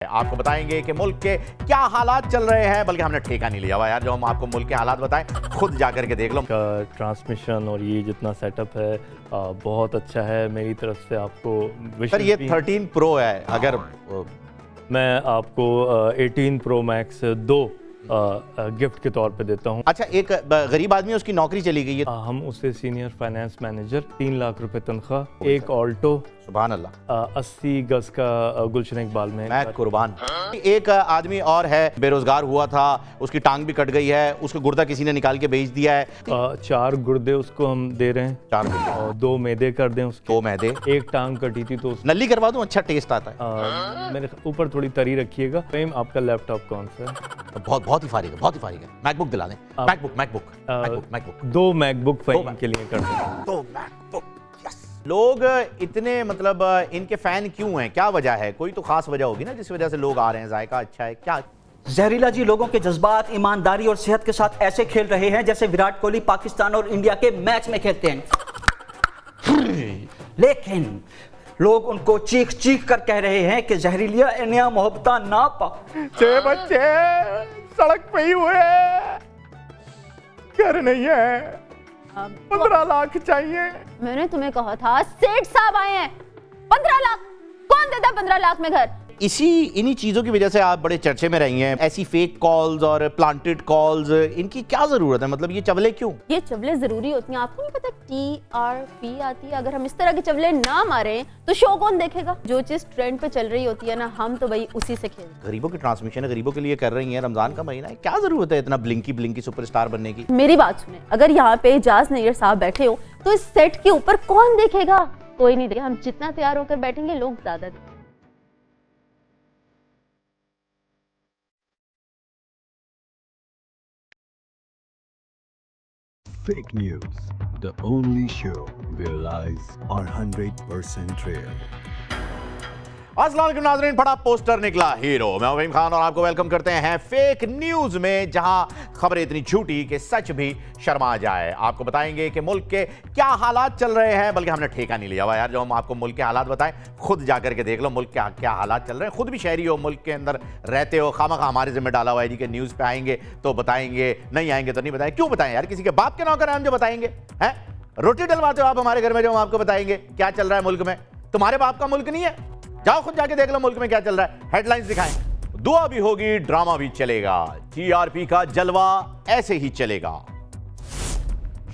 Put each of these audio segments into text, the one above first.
आपको बताएंगे कि मुल्क के क्या हालात चल रहे हैं, बल्कि हमने ठेका नहीं लिया हुआ यार, जो हम आपको मुल्क के हालात बताएं खुद जाकर के देख लो। का ट्रांसमिशन और ये जितना सेटअप है बहुत अच्छा है। मेरी तरफ से आपको सर ये 13 प्रो है, अगर मैं आपको 18 प्रो मैक्स 2 गिफ्ट के तौर पे देता हूँ। अच्छा, एक गरीब आदमी उसकी नौकरी चली गई है, हम उसे सीनियर फाइनेंस मैनेजर, 3 लाख रुपए तनख्वाह, एक ऑल्टो, सुभान अल्लाह, 80 गज का गुलशन इकबाल में। मैं कुर्बान। एक आदमी और है, बेरोजगार हुआ था, उसकी टांग भी कट गई है, उसको गुर्दा किसी ने निकाल के बेच दिया है। 4 गुर्दे उसको हम दे रहे हैं, 4 गुर्दे और 2 मैदे कर दें उसके। 2 मैदे, एक टांग कटी थी तो नली करवा दूं, अच्छा टेस्ट आता है। मेरे ऊपर थोड़ी तरी रखिएगा। फेम, आपका लैपटॉप कौन सा है? बहुत ही फारिग है, बहुत ही फारिग है। मैकबुक दिला दें, मैकबुक 2 मैकबुक फेम के लिए कर दें। तो मैकबुक, यस। लोग इतने मतलब इनके फैन क्यों हैं, क्या वजह है? कोई तो खास वजह होगी ना जिस वजह से लोग आ रहे हैं। जायका अच्छा है क्या? जहरीला जी लोगों के जज्बात, ईमानदारी और सेहत के साथ ऐसे खेल रहे हैं जैसे विराट कोहली पाकिस्तान और इंडिया के मैच में खेलते हैं। लेकिन लोग उनको चीख चीख कर कह रहे हैं कि जहरीलिया इन्हें मोहब्बता ना पा। 6 बच्चे सड़क पे ही हुए, घर नहीं है, 15 लाख चाहिए। मैंने तुम्हें कहा था सेठ साहब आए हैं, 15 लाख कौन देता 15 लाख में घर? इन्हीं चीजों की वजह से आप बड़े चर्चे में रही हैं। ऐसी फेक कॉल्स और प्लांटेड कॉल्स, इनकी क्या जरूरत है? मतलब ये चवले क्यों? ये चवले जरूरी होती हैं, आपको नहीं पता TRP आती है? अगर हम इस तरह के चवले ना मारें तो शो कौन देखेगा? जो चीज ट्रेंड पे चल रही होती है ना, हम तो भाई उसी से खेलते। गरीबों की ट्रांसमिशन है, गरीबों के लिए कर रही हैं, रमजान का महीना है, क्या जरूरत है इतना ब्लिंकी सुपरस्टार बनने की? मेरी बात सुने, अगर यहाँ पे इजाज नैयर साहब बैठे हो तो इस सेट के ऊपर कौन देखेगा? कोई नहीं देखेगा। हम जितना तैयार होकर बैठेंगे लोग ज्यादा देखेंगे। Fake news, the only show where lies are 100% real. अस्सलाम वालेकुम नाज़रीन, बड़ा पोस्टर निकला हीरो। मैं वहीम खान और आपको वेलकम करते हैं फेक न्यूज में, जहां खबरें इतनी झूठी कि सच भी शर्मा जाए। आपको बताएंगे कि मुल्क के क्या हालात चल रहे हैं, बल्कि हमने ठेका नहीं लिया हुआ यार, जो हम आपको मुल्क के हालात बताएं खुद जाकर के देख लो मुल्क के क्या हालात चल रहे हैं। खुद भी शहरी हो, मुल्क के अंदर रहते हो, खामखा हमारे जिम्मे डाला हुआ है जी कि न्यूज़ पे आएंगे तो बताएंगे, नहीं आएंगे तो नहीं बताएंगे। क्यों बताएं यार? किसी के बाप के नौकर हैं हम जो बताएंगे? हैं, रोटी डलवाते हो आप हमारे घर में जो हम आपको बताएंगे क्या चल रहा है मुल्क में? तुम्हारे बाप का मुल्क नहीं है? जाओ खुद जाके देख लो मुल्क में क्या चल रहा है। हेडलाइंस दिखाएं, दुआ भी होगी, ड्रामा भी चलेगा, TRP का जलवा ऐसे ही चलेगा।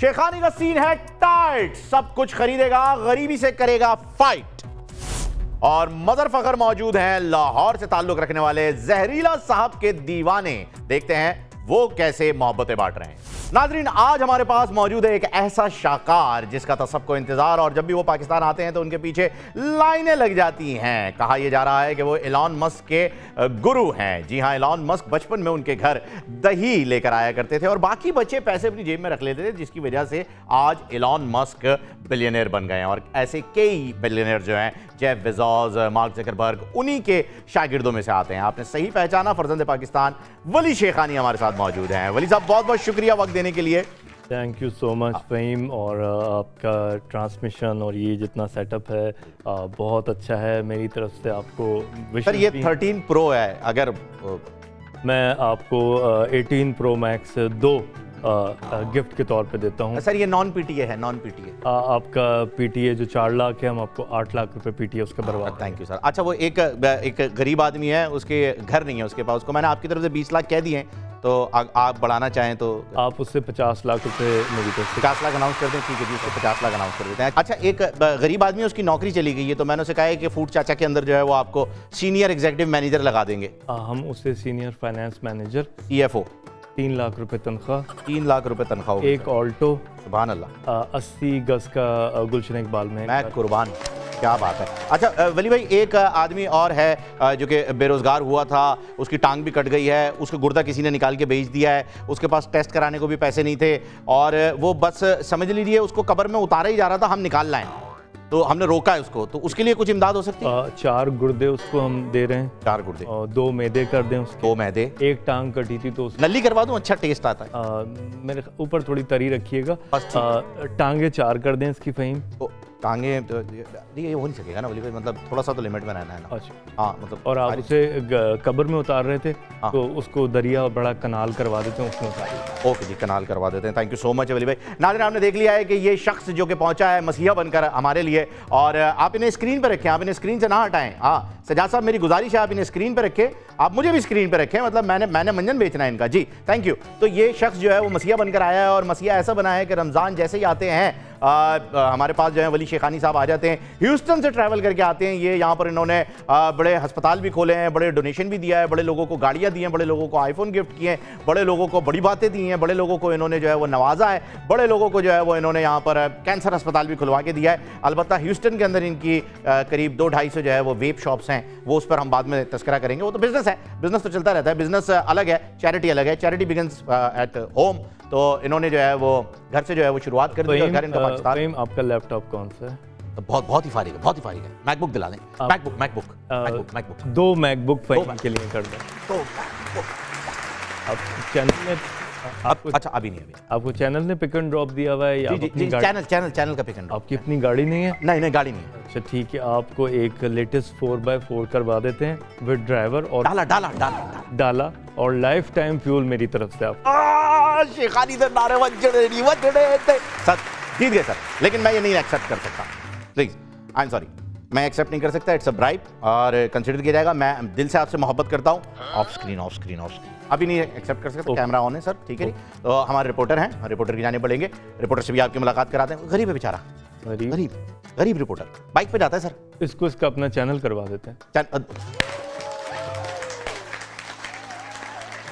शेखानी का सीन है टाइट, सब कुछ खरीदेगा, गरीबी से करेगा फाइट। और मदर फखर मौजूद हैं, लाहौर से ताल्लुक रखने वाले जहरीला साहब के दीवाने। देखते हैं वो कैसे मोहब्बतें बांट रहे हैं। नाजरीन, आज हमारे पास मौजूद है एक ऐसा शाकार जिसका था सबको इंतजार, और जब भी वो पाकिस्तान आते हैं तो उनके पीछे लाइनें लग जाती हैं। कहा यह जा रहा है कि वो एलॉन मस्क के गुरु हैं। जी हाँ, एलॉन मस्क बचपन में उनके घर दही लेकर आया करते थे और बाकी बच्चे पैसे अपनी जेब में रख लेते थे, जिसकी वजह से आज एलॉन मस्क बिलियनियर बन गए हैं। और ऐसे कई बिलियनियर जो हैं, जेफ बेजोस, मार्क जकरबर्ग, उन्हीं के शागिर्दों में से आते हैं। आपने सही पहचाना, फर्जंद पाकिस्तान वली शेखानी हमारे साथ मौजूद हैं। वली साहब, बहुत बहुत शुक्रिया वक्त देने के लिए। Thank you so much Fahim, और आपका ट्रांसमिशन और ये जितना सेटअप है बहुत अच्छा है। मेरी तरफ से आपको सर ये 13 प्रो है, अगर मैं आपको 18 प्रो मैक्स 2 गिफ्ट के तौर पे देता हूँ। सर ये नॉन PTA है, नॉन PTA। आपका PTA जो 4 लाख है, हम आपको 8 लाख रुपए PTA उसका बर्बाद। Thank you sir. अच्छा, वो एक गरीब आदमी है, उसके घर नहीं है उसके पास, उसको मैंने आपकी तरफ से 20 लाख कह दिए हैं, तो आप बढ़ाना चाहें तो आप उससे 50 लाख रुपए मेरी तरफ से 50 लाख अनाउंस कर दें। ठीक है जी, उसको 50 लाख अनाउंस कर देते हैं। अच्छा, एक गरीब आदमी है, उसकी नौकरी चली गई है, तो मैंने उसे कहा है कि फूड चाचा के अंदर जो है वो आपको सीनियर एग्जीक्यूटिव मैनेजर लगा देंगे। हम उसे senior finance manager, CFO, 3 lakh रुपए तनख्वाह, 3 लाख रुपए तनख्वाह होगी। एक ऑल्टो, सुभान अल्लाह, 80 गज का गुलशन इकबाल में। मैं कुर्बान, क्या बात है। अच्छा वली भाई, एक आदमी और है जो कि बेरोजगार हुआ था, उसकी टांग भी कट गई है, उसको गुर्दा किसी ने निकाल के बेच दिया है, उसके पास टेस्ट कराने को भी पैसे नहीं थे, और वो बस समझ लीजिए उसको कब्र में उतारा ही जा रहा था, हम निकाल लाएं, तो हमने रोका है उसको। तो उसके लिए कुछ इमदाद हो सकती है? 4 गुर्दे उसको हम दे रहे हैं, 4 गुर्दे, और 2 मैदे कर दें उसके। 2 मैदे, एक टांग कटी थी तो नली करवा दूं, अच्छा टेस्ट आता है। मेरे ऊपर थोड़ी तरी रखिएगा। बस ठीक। टांगे 4 कर दें इसकी फ़हीम। तो टांगे तो ये हो नहीं सकेगा ना वली भाई, मतलब थोड़ा सा तो लिमिट में रहना है ना। अच्छा। हाँ मतलब और आप उसे कब्र में उतार रहे थे हाँ। तो उसको दरिया बड़ा कनाल करवा देते हैं, उसमें उतारिए। ओके जी, कनाल करवा देते हैं। थैंक यू सो मच वली भाई। नाज़रीन, आपने देख लिया है कि ये शख्स जो कि पहुंचा है मसीहा बनकर हमारे लिए, और आप इन्हें स्क्रीन पर रखें, आप इन्हें स्क्रीन से ना हटाएं। हाँ सजाद साहब, मेरी गुजारिश है आप इन्हें स्क्रीन पर रखें, आप मुझे भी स्क्रीन पर रखें, मतलब मैंने मंजन बेचना है इनका। जी थैंक यू। तो ये शख्स जो है वो मसीहा बनकर आया है, और मसीहा ऐसा बना है कि रमज़ान जैसे ही आते हैं हमारे पास जो है वली शेखानी साहब आ जाते हैं, ह्यूस्टन से ट्रैवल करके आते हैं। ये यहाँ पर इन्होंने बड़े अस्पताल भी खोले हैं, बड़े डोनेशन भी दिया है, बड़े लोगों को गाड़ियाँ दी हैं, बड़े लोगों को आईफोन गिफ्ट किए हैं, बड़े लोगों को बड़ी बातें दी हैं, बड़े लोगों को इन्होंने जो है वो नवाजा है, बड़े लोगों को जो है वो इन्होंने यहाँ पर कैंसर अस्पताल भी खुलवा के दिया है। अलबत्ता ह्यूस्टन के अंदर इनकी करीब 200-250 जो है वो वेप शॉप्स हैं, वो उस पर हम बाद में तस्करा करेंगे। वो तो बिजनेस है, बिजनेस तो चलता रहता है, बिजनेस अलग है, चैरिटी अलग है। Charity begins at home. तो इन्होंने जो है वो घर से जो है वो शुरुआत कर दी, और घर इनका पाकिस्तान। फ़हीम, आपका लैपटॉप कौन सा है? तो बहुत ही फारिग है, बहुत ही फारिग है। मैकबुक दिला दें, मैकबुक 2 मैकबुक फ़हीम के लिए कर दें। तो आप चैनल में अच्छा अभी नहीं, आपको चैनल ने पिक एंड ड्रॉप दिया हुआ है या आप जी अपनी जी, गाड़ी? चैनल का पिक एंड ड्रॉप। आपकी अपनी गाड़ी नहीं है? नहीं गाड़ी नहीं है। अच्छा ठीक है, आपको एक लेटेस्ट 4x4 करवा देते हैं विद ड्राइवर और डाला और लाइफ टाइम फ्यूल मेरी तरफ से आप। शेखानी दे नारे वजड़े सर जीत गए सर, लेकिन मैं ये नहीं एक्सेप्ट कर सकता, प्लीज आई एम सॉरी, मैं एक्सेप्ट नहीं कर सकता। इट्स अ ब्राइब और कंसिडर किया जाएगा। मैं दिल से आपसे मोहब्बत करता हूँ। ऑफ स्क्रीन अभी नहीं एक्सेप्ट कर सकता, कैमरा ऑन है सर, ठीक है। तो हमारे रिपोर्टर हैं, रिपोर्टर की जाने पड़ेंगे, रिपोर्टर से भी आपकी मुलाकात कराते हैं। गरीब है बेचारा, गरीब रिपोर्टर, बाइक पे जाता है सर। इसको इसका अपना चैनल करवा देते हैं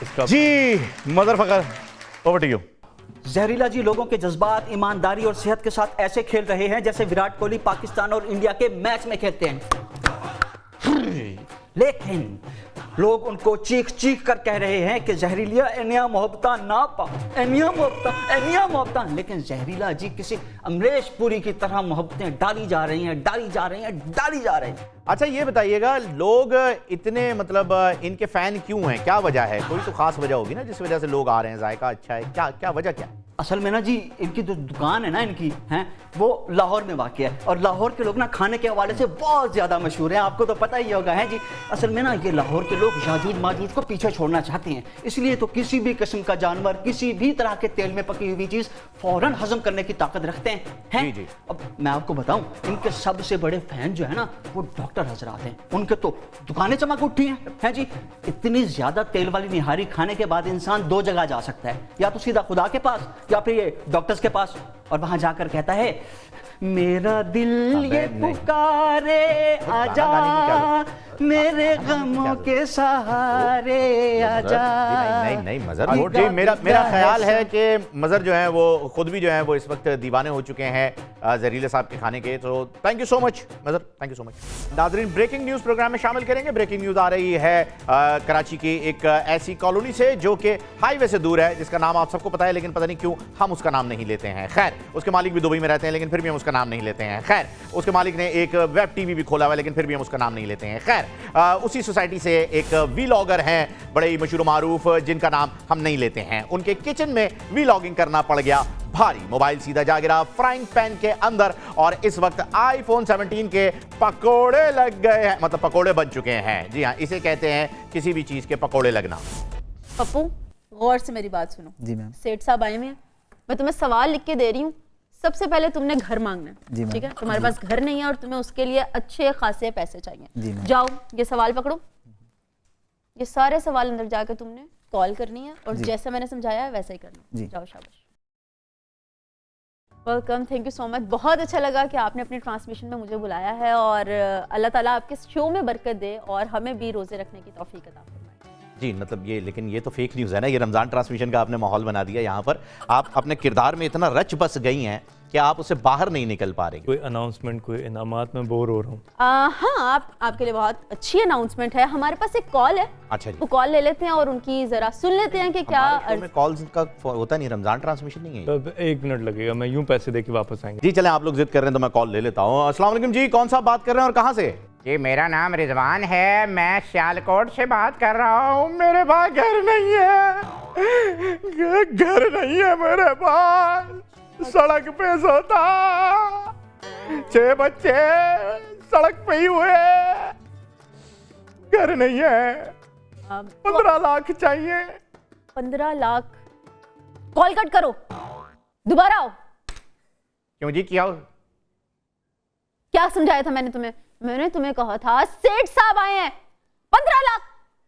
इसका। जी मदरफकर, ओवर टू यू। जहरीला जी लोगों के जज्बात, ईमानदारी और सेहत के साथ ऐसे खेल रहे हैं जैसे विराट कोहली पाकिस्तान और इंडिया के मैच में खेलते हैं। लेकिन लोग उनको चीख चीख कर कह रहे हैं कि जहरीला एनिया मोहब्बता ना पा, एनिया मोहब्बता। लेकिन जहरीला जी किसी अमरीश पुरी की तरह मोहब्बतें डाली जा रही हैं। अच्छा ये बताइएगा, लोग इतने मतलब इनके फैन क्यों हैं, क्या वजह है? कोई तो खास वजह होगी ना जिस वजह से लोग आ रहे हैं। जायका अच्छा है, क्या वजह क्या है? असल में ना जी, इनकी जो दुकान है ना इनकी हैं, वो लाहौर में वाक़ है, और लाहौर के लोग ना खाने के हवाले से बहुत ज़्यादा मशहूर हैं, आपको तो पता ही होगा है जी। असल में ना ये लाहौर के लोग याजूज माजूज को पीछे छोड़ना चाहते हैं, इसलिए तो किसी भी किस्म का जानवर, किसी भी तरह के तेल में पकी हुई चीज़ फ़ौरन हजम करने की ताकत रखते हैं। जी। अब मैं आपको बताऊं, इनके सबसे बड़े फैन जो है ना वो डॉक्टर हजरात हैं, उनके तो दुकानें चमक उठी हैं जी। इतनी ज़्यादा तेल वाली निहारी खाने के बाद इंसान 2 जगह जा सकता है, या तो सीधा खुदा के पास या फिर ये डॉक्टर्स के पास, और वहां जाकर कहता है मेरा दिल ये पुकारे आजा, मेरे गमों के सहारे आजा। नहीं मजर जी, मेरा ख्याल है कि मजर जो है वो खुद भी जो है वो इस वक्त दीवाने हो चुके हैं जहरीले साहब के खाने के। तो थैंक यू सो मच मजर, थैंक यू सो मच। नाजरीन, ब्रेकिंग न्यूज प्रोग्राम में शामिल करेंगे। ब्रेकिंग न्यूज आ रही है कराची की एक ऐसी कॉलोनी से जो कि हाईवे से दूर है, जिसका नाम आप सबको पता है, लेकिन पता नहीं क्यों हम उसका नाम नहीं लेते हैं। खैर, उसके मालिक भी दुबई में रहते हैं, लेकिन फिर भी हम उसका नाम नहीं लेते हैं। खैर, उसके मालिक ने एक वेब टीवी भी खोला हुआ है, लेकिन फिर भी हम उसका नाम नहीं लेते हैं। खैर, उसी सोसाइटी से एक वीलॉगर हैं, बड़े ही मशहूर मारूफ, जिनका नाम हम नहीं लेते हैं। उनके किचन में वीलॉगिंग करना पड़ गया भारी। मोबाइल सीधा जा गिरा फ्राइंग पैन के अंदर, और इस वक्त आईफोन 17 के पकोड़े लग गए हैं, मतलब पकोड़े बन चुके हैं। जी हाँ, इसे कहते हैं किसी भी चीज के पकोड़े लगना। पप्पू, गौर से मेरी बात सुनो। जी मैम। सेठ साहब आए हुए हैं, मैं तुम्हें सवाल लिख के दे रही हूँ। सबसे पहले तुमने घर मांगना जी है, मैम। ठीक है? तुम्हारे पास घर नहीं है और तुम्हें उसके लिए अच्छे खासे पैसे जी चाहिए। मैम। जाओ, ये सवाल पकड़ो, ये सारे सवाल अंदर जाकर तुमने कॉल करनी है, और जैसे मैंने समझाया है वैसे ही करना। जी। जाओ, शाबाश। Welcome, thank you so much. बहुत अच्छा लगा कि आपने अपनी ट्रांसमिशन में मुझे बुलाया है, और अल्लाह ताला आपके शो में बरकत दे और हमें भी रोजे रखने की तौफीक अता फरमाए। जी, मतलब ये, लेकिन ये तो फेक न्यूज़ है ना, ये रमज़ान ट्रांसमिशन का आपने माहौल बना दिया। यहाँ पर आप अपने किरदार में इतना रच बस गई हैं कि आप उससे बाहर नहीं निकल पा रही। कोई अनाउंसमेंट, कोई इनामात में बोर हो रहा हूँ। हाँ, आपके लिए बहुत अच्छी अनाउंसमेंट है। हमारे पास एक कॉल है, अच्छा जी, वो कॉल ले लेते हैं और उनकी जरा सुन लेते हैं कि क्या में कॉल्स का होता नहीं, रमज़ान ट्रांसमिशन नहीं है। तब 1 मिनट लगेगा, मैं यूं पैसे देके वापस आएंगे। जी चलें, आप लोग जिद कर रहे हैं तो मैं कॉल ले लेता हूँ। अस्सलाम वालेकुम जी, कौन सा बात कर रहे हैं और कहाँ से? जी, मेरा नाम रिजवान है, मैं सियालकोट से बात कर रहा हूँ। मेरे पास घर नहीं है, घर नहीं है मेरे पास, सड़क पे सोता। 6 बच्चे सड़क पे ही हुए हैं, घर नहीं है, 15 लाख चाहिए। 15 लाख। कॉल कट करो, दोबारा आओ। क्यों जी, क्या क्या समझाया था मैंने तुम्हें कहा था सेठ साहब आए हैं, 15 लाख।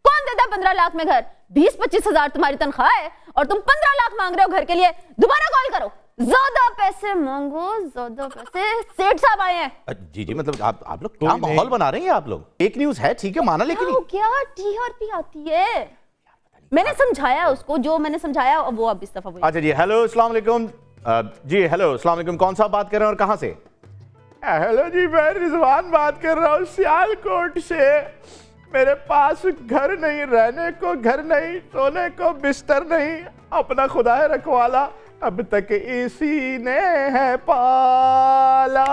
कौन देता है 15 लाख में घर? 20-25 हजार तुम्हारी तनख्वाह है और तुम 15 लाख मांग रहे हो घर के लिए। दोबारा कॉल करो, ज्यादा पैसे मांगो, ज्यादा पैसे। सेठ साहब आए हैं। जी जी, मतलब आप लोग क्या माहौल बना रहे हैं आप लोग? फेक न्यूज है, ठीक है, माना, लेकिन क्या टीआरपी आती है? मैंने समझाया उसको, जो मैंने समझाया अब वो अब इस दफा अच्छा जी। हेलो, अस्सलाम वालेकुम। जी हेलो, अस्सलाम वालेकुम। कौन सा बात कर रहे हैं और कहाँ से? हेलो जी, मैं रिजवान बात कर रहा हूँ सियालकोट से। मेरे पास घर नहीं, रहने को घर नहीं, सोने को बिस्तर नहीं, अपना खुदा है रखवाला, अब तक इसी ने है पाला।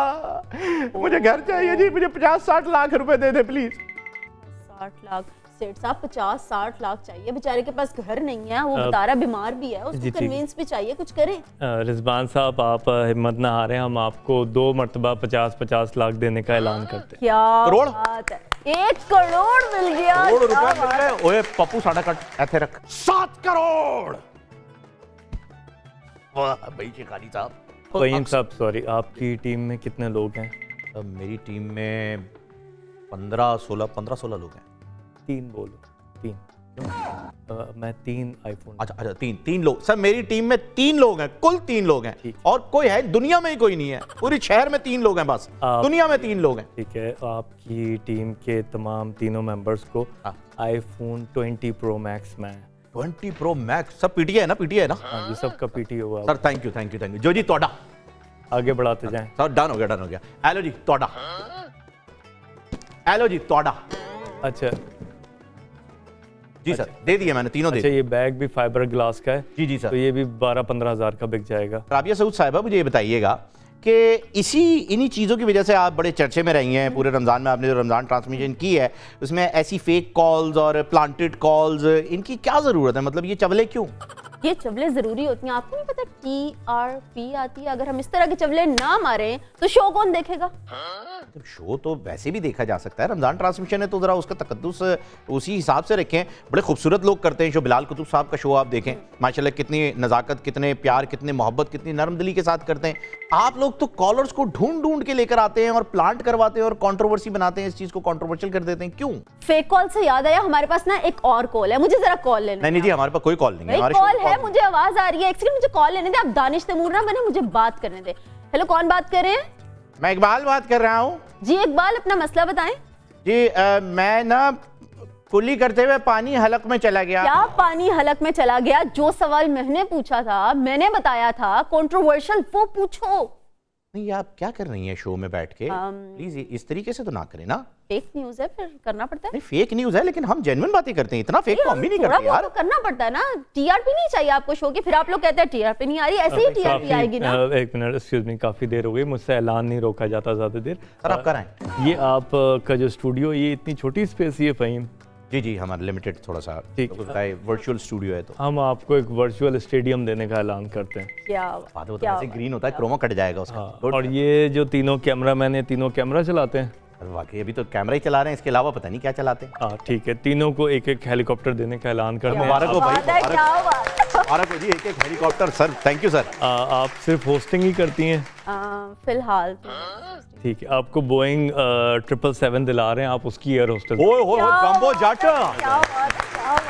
मुझे घर चाहिए जी, मुझे 50-60 लाख रुपए दे दे प्लीज। 60 लाख? सेठ साहब 50-60 लाख चाहिए, बेचारे के पास घर नहीं है, वो बता रहा बीमार भी है, उसको कन्विंस भी चाहिए, कुछ करें। रिजवान साहब, आप हिम्मत ना हारें, हम आपको 2 मरतबा 50-50 लाख देने का ऐलान करते हैं। क्या करोड़? बात है, 1 करोड़ मिल गया। करोड़ रुपए मिल गए। ओए पप्पू, साढ़ा कट ऐसे रख। 7 करोड़। वाह भाई शेखानी साहब। वहीम साहब, सॉरी, आपकी टीम में कितने लोग हैं? मेरी टीम में 15-16 लोग हैं। 3 बोलो, 3। मैं 3 आईफोन। अच्छा, 3 लोग सर। मेरी टीम में 3 लोग हैं, कुल 3 लोग हैं, और कोई है दुनिया में ही कोई नहीं है, पूरी शहर में 3 लोग हैं बस, दुनिया में 3 लोग हैं। ठीक है, आपकी टीम के तमाम तीनों मेंबर्स को आईफोन 20 प्रो मैक्स में 20 प्रो मैक्स सब पीटीए है ना? पीटीए है ना? हाँ, ये सब का पीटी होगा सर। थैंक यू जो जी तोड़ा। आगे बढ़ाते जाएं सर। डन हो गया। हेलो जी तोड़ा। हेलो जी तोड़ा। अच्छा जी सर, दे दिए मैंने, तीनों दे अच्छा, दिए। ये बैग भी फाइबर ग्लास का है। जी सर। तो ये भी 12-15 हज़ार का बिक जाएगा। राबिया सऊद साहिबा, मुझे ये बताइएगा कि इन्हीं चीज़ों की वजह से आप बड़े चर्चे में रही हैं पूरे रमज़ान में। आपने जो रमज़ान ट्रांसमिशन की है उसमें ऐसी फेक कॉल्स और प्लांटेड कॉल्स, इनकी क्या ज़रूरत है? मतलब ये चवले क्यों? ये चवले जरूरी होती हैं, आपको नहीं पता TRP आती है? अगर हम इस तरह के चवले ना मारें तो शो कौन देखेगा? शो तो वैसे भी देखा जा सकता है, रमज़ान ट्रांसमिशन है तो ज़रा उसका तकद्दुस उसी हिसाब से रखें। बड़े खूबसूरत लोग करते हैं शो। बिलाल कुतुब साहब का शो आप देखें, माशाल्लाह, कितनी नज़ाकत, कितने प्यार, कितने मोहब्बत, कितनी नरम दिली के साथ करते हैं। आप लोग तो कॉलर्स को ढूंढ के लेकर आते हैं और प्लांट करवाते हैं और कंट्रोवर्सी बनाते हैं, इस चीज़ को कंट्रोवर्शियल कर देते हैं। क्यों? फेक कॉल से याद आया, हमारे पास ना एक और कॉल है, मुझे जरा कॉल लेने। नहीं जी, हमारे पास कोई कॉल नहीं है। हमारे कॉल है, मुझे आवाज आ रही है। एक सेकंड, मुझे कॉल लेने दे। आप दानिश तैमूर ना बने, मुझे बात करने दे। हेलो, कौन बात कर रहे हैं? मैं इकबाल बात कर रहा हूँ जी। इकबाल, अपना मसला बताएं। जी। मैं ना कुल्ली करते हुए पानी हलक में चला गया। क्या पानी हलक में चला गया? जो सवाल मैंने पूछा था, मैंने बताया था कंट्रोवर्शियल, वो पूछो। नहीं, आप क्या कर रही हैं शो में बैठ के? प्लीज इस तरीके से तो ना करें ना। फेक न्यूज़ है, फिर करना पड़ता है। नहीं, फेक न्यूज़ है, लेकिन हम जेन्युइन बातें करते हैं। इतना फेक तो हम भी नहीं करते यार। तो करना पड़ता है ना। TRP नहीं चाहिए आपको शो की, फिर आप लोग कहते हैं TRP नहीं आ रही। ऐसे ही TRP आएगी ना। एक मिनट, एक्सक्यूज मी, काफ़ी देर हो गई, मुझसे ऐलान नहीं रोका जाता ज़्यादा देर। सर आप कराएं। ये आप का जो स्टूडियो, ये इतनी छोटी स्पेस, ये फ़हीम? जी, हमारा लिमिटेड थोड़ा सा, ठीक है, वर्चुअल स्टूडियो है तो हम आपको एक वर्चुअल स्टेडियम देने का ऐलान करते हैं। क्या बात है, वो तो वैसे ग्रीन होता है, क्रोमा कट जाएगा उसका। हाँ, और ये जो तीनों कैमरामैन हैं, तीनों कैमरा चलाते हैं। वाकई अभी तो कैमरा ही चला रहे हैं, इसके अलावा पता नहीं क्या चलाते हैं। हाँ ठीक है, तीनों को एक एक हेलीकॉप्टर देने का ऐलान करते हैं। मुबारक हो भाई, मुबारक हो जी, एक एक helicopter. Sir thank you sir. आप सिर्फ होस्टिंग ही करती हैं? फिलहाल ठीक है, आपको बोइंग 777 दिला रहे हैं, आप उसकी air hostess. Jumbo jet,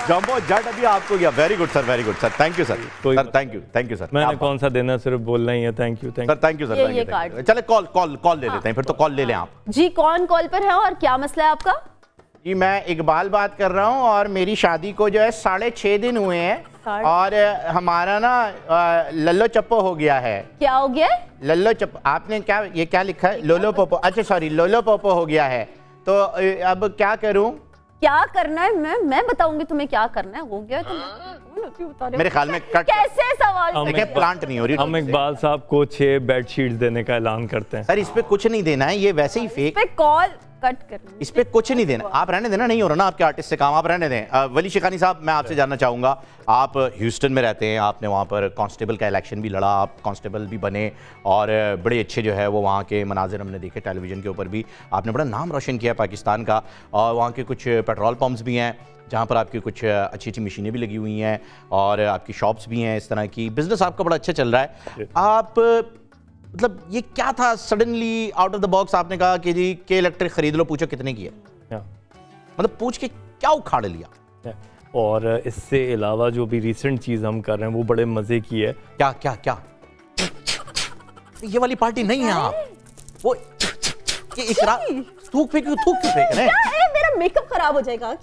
jumbo jet अभी आपको गया। Very good sir, very good sir, thank you sir. Sir thank you sir. मैंने कौन सा देना, सिर्फ बोलना ही है। Thank you sir, thank you sir. चले कॉल ले लेते हैं फिर तो। कॉल ले लें आप जी। कौन कॉल पर है और क्या मसला है आपका? जी, मैं इकबाल बात कर रहा हूँ और मेरी शादी को जो है 6.5 दिन हुए हैं और हमारा ना लल्लो चप्पो हो गया है। क्या हो गया? लल्लो चप्पो। आपने क्या, ये क्या लिखा है? लोलो पोपो। अच्छा सॉरी, लोलो पोपो हो गया है। तो अब क्या करूँ? क्या करना है? मैं बताऊंगी तुम्हें क्या करना है। हो गया तो मेरे ख्याल में कट। कैसे सवाल? देखिए, प्लांट नहीं हो रही। हम इकबाल साहब को 6 बेडशीट्स देने का ऐलान करते हैं। सर इस पे कुछ नहीं देना है, ये वैसे ही फेक। पे कॉल कट कर लूंगी। इस पे कुछ नहीं देना, आप रहने देना, नहीं हो रहा ना आपके आर्टिस्ट से काम, आप रहने दें। वली शिकानी साहब, मैं आपसे जानना चाहूँगा, आप ह्यूस्टन में रहते हैं, आपने वहाँ पर कांस्टेबल का इलेक्शन भी लड़ा, आप कांस्टेबल भी बने और बड़े अच्छे जो है वो वहाँ के मनाजिर हमने देखे टेलीविज़न के ऊपर भी, आपने बड़ा नाम रोशन किया पाकिस्तान का। और वहाँ के कुछ पेट्रोल पम्प्स भी हैं जहाँ पर आपकी कुछ अच्छी अच्छी मशीनें भी लगी हुई हैं और आपकी शॉप्स भी हैं, इस तरह की बिज़नेस आपका बड़ा अच्छा चल रहा है। आप मतलब ये क्या था suddenly out of the box आपने कहा कि जी के इलेक्ट्रिक खरीद लो, पूछो कितने की है, मतलब पूछ के क्या उखाड़ लिया? और इससे अलावा जो भी रिसेंट चीज़ हम कर रहे हैं वो बड़े मज़े की है। क्या क्या क्या? ये वाली पार्टी नहीं है आप, वो ये इकरार थूक क्यों फेंक रहे हैं? मेरा मेकअप खराब हो जाएगा।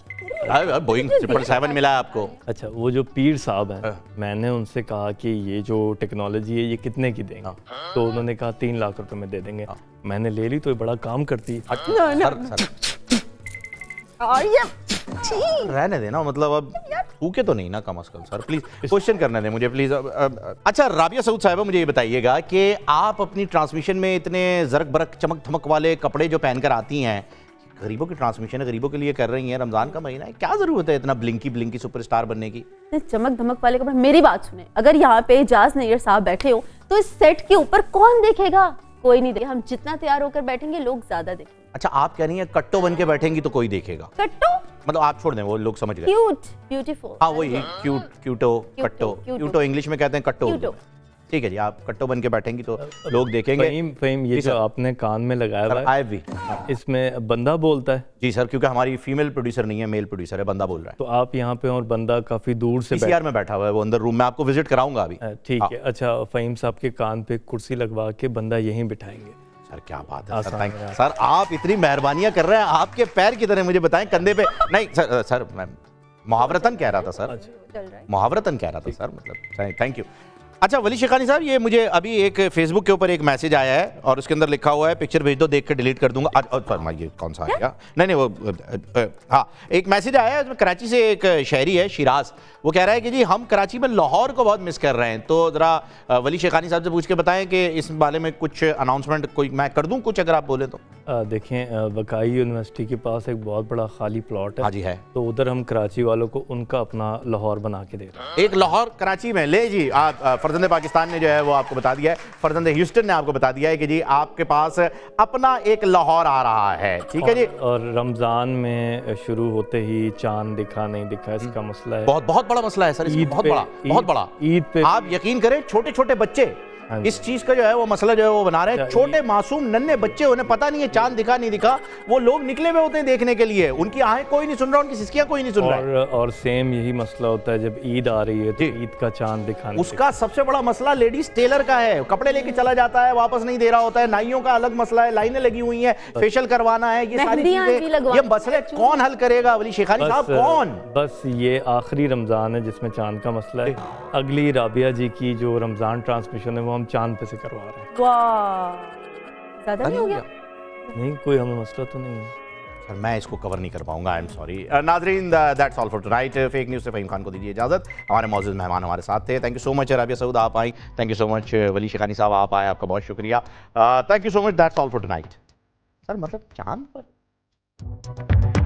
बोइंग 777 मिला है आपको। अच्छा, वो जो पीर साहब हैं, मैंने उनसे कहा कि ये जो टेक्नोलॉजी है ये कितने की देंगे, तो उन्होंने कहा 3 लाख रुपए में दे देंगे। मैंने ले ली तो ये बड़ा काम करती है। रहने देना, मतलब अब थूके तो नहीं ना कम से कम सर, प्लीज क्वेश्चन करने दें मुझे प्लीज। अच्छा राबिया सऊद साहिबा, मुझे ये बताइएगा कि आप अपनी ट्रांसमिशन में इतने जरक बरक चमक धमक वाले कपड़े जो पहनकर आती हैं, गरीबों की ट्रांसमिशन है, गरीबों के लिए कर रही हैं, रमजान का महीना है, क्या जरूरत है इतना ब्लिंकी सुपरस्टार बनने की? चमक धमक वाले कपड़े, मेरी बात सुने, अगर यहाँ पे इजाज नैयर साहब बैठे हो तो इस सेट के ऊपर कौन देखेगा? कोई नहीं देखेगा। हम जितना तैयार होकर बैठेंगे लोग ज्यादा देखेंगे। अच्छा, आप कह रही हैं कट्टो बन के बैठेंगी तो कोई देखेगा? कट्टो मतलब आप छोड़ दें, वो लोग समझ गए। Cute, beautiful. हाँ वही क्यूटो कट्टो, क्यूटो इंग्लिश में कहते हैं, कट्टो क्यूटो। ठीक है जी, आप कट्टो बन के बैठेंगी तो लोग देखेंगे। फहीम, ये जो आपने कान में लगाया हुआ आए भी है, इसमें बंदा बोलता है? जी सर, क्योंकि हमारी फीमेल प्रोड्यूसर नहीं है, मेल प्रोड्यूसर है, बंदा बोल रहा है। तो आप यहाँ पे और बंदा काफी दूर से पीसीआर में बैठा हुआ है, वो अंदर रूम में, आपको विजिट कराऊंगा अभी। ठीक है। अच्छा, फहीम साहब के कान पे कुर्सी लगवा के बंदा यहीं बिठाएंगे। सर क्या बात है सर, थैंक यू सर, आप इतनी मेहरबानियां कर रहे हैं, आपके पैर की तरह मुझे बताएं कंधे पे नहीं सर मैं मुहावरतन कह रहा था सर, मुहावरतन कह रहा था सर, मतलब थैंक यू। अच्छा वली शिकानी साहब, ये मुझे अभी एक फेसबुक के ऊपर एक मैसेज आया है और उसके अंदर लिखा हुआ है पिक्चर भेज दो, देख के डिलीट कर दूंगा। ये कौन सा आएगा? नहीं वो हाँ, एक मैसेज आया है, उसमें कराची से एक शहरी है शिराज, वो कह रहा है कि जी हम कराची में लाहौर को बहुत मिस कर रहे हैं, तो ज़रा वली शिकानी साहब से पूछ के बताएं कि इस बारे में कुछ अनाउंसमेंट कोई मैं कर दूं कुछ, अगर आप बोले तो। देखें, वकाई यूनिवर्सिटी के पास एक बहुत बड़ा खाली प्लॉट है। हाँ जी है। तो उधर हम कराची वालों को उनका अपना लाहौर बना के दे रहे हैं। एक लाहौर कराची में ले जी, आप फर्जंद पाकिस्तान ने जो है वो आपको बता दिया है, फर्जंद ह्यूस्टन ने आपको बता दिया है कि जी आपके पास अपना एक लाहौर आ रहा है, ठीक है जी। और रमज़ान में शुरू होते ही चांद दिखा नहीं दिखा, इसका मसला है, बहुत बड़ा मसला है सर, इसमें बहुत बड़ा। ईद पे आप यकीन करें, छोटे छोटे बच्चे इस चीज का जो है वो मसला जो है वो बना रहे हैं, छोटे मासूम नन्हे बच्चे, उन्हें पता नहीं है चांद दिखा नहीं दिखा, वो लोग निकले हुए होते हैं देखने के लिए, उनकी आहें कोई नहीं सुन रहा, उनकी सिसकियां कोई नहीं सुन रहा। और सेम यही मसला होता है जब ईद आ रही है तो ईद का चांद दिखा नहीं। उसका सबसे बड़ा मसला लेडीज टेलर का है, कपड़े लेके चला जाता है वापस नहीं दे रहा होता है, नाइयों का अलग मसला है, लाइनें लगी हुई हैं, फेशियल करवाना है, ये सारी चीजें, ये मसले कौन हल करेगा वली शिकानी साहब, कौन? बस ये आखिरी रमजान है जिसमें चांद का मसला है, अगली राबिया जी की जो रमजान ट्रांसमिशन है वो हम चांद पे से करवा रहे हैं। वाह, ज्यादा नहीं हो गया? नहीं, कोई हमें मसला तो नहीं है सर, मैं इसको कवर नहीं कर पाऊंगा, आई एम सॉरी। नाजरीन, that's all for tonight. Fake news से फहीम खान को दीजिए इजाजत, हमारे मौजूद मेहमान हमारे साथ थे। Thank you so much Rabia Saud, आप आई, थैंक यू सो मच वली शिकानी साहब, आप आए, आपका बहुत शुक्रिया, thank you so much, that's all for tonight. Sir मतलब चांद पर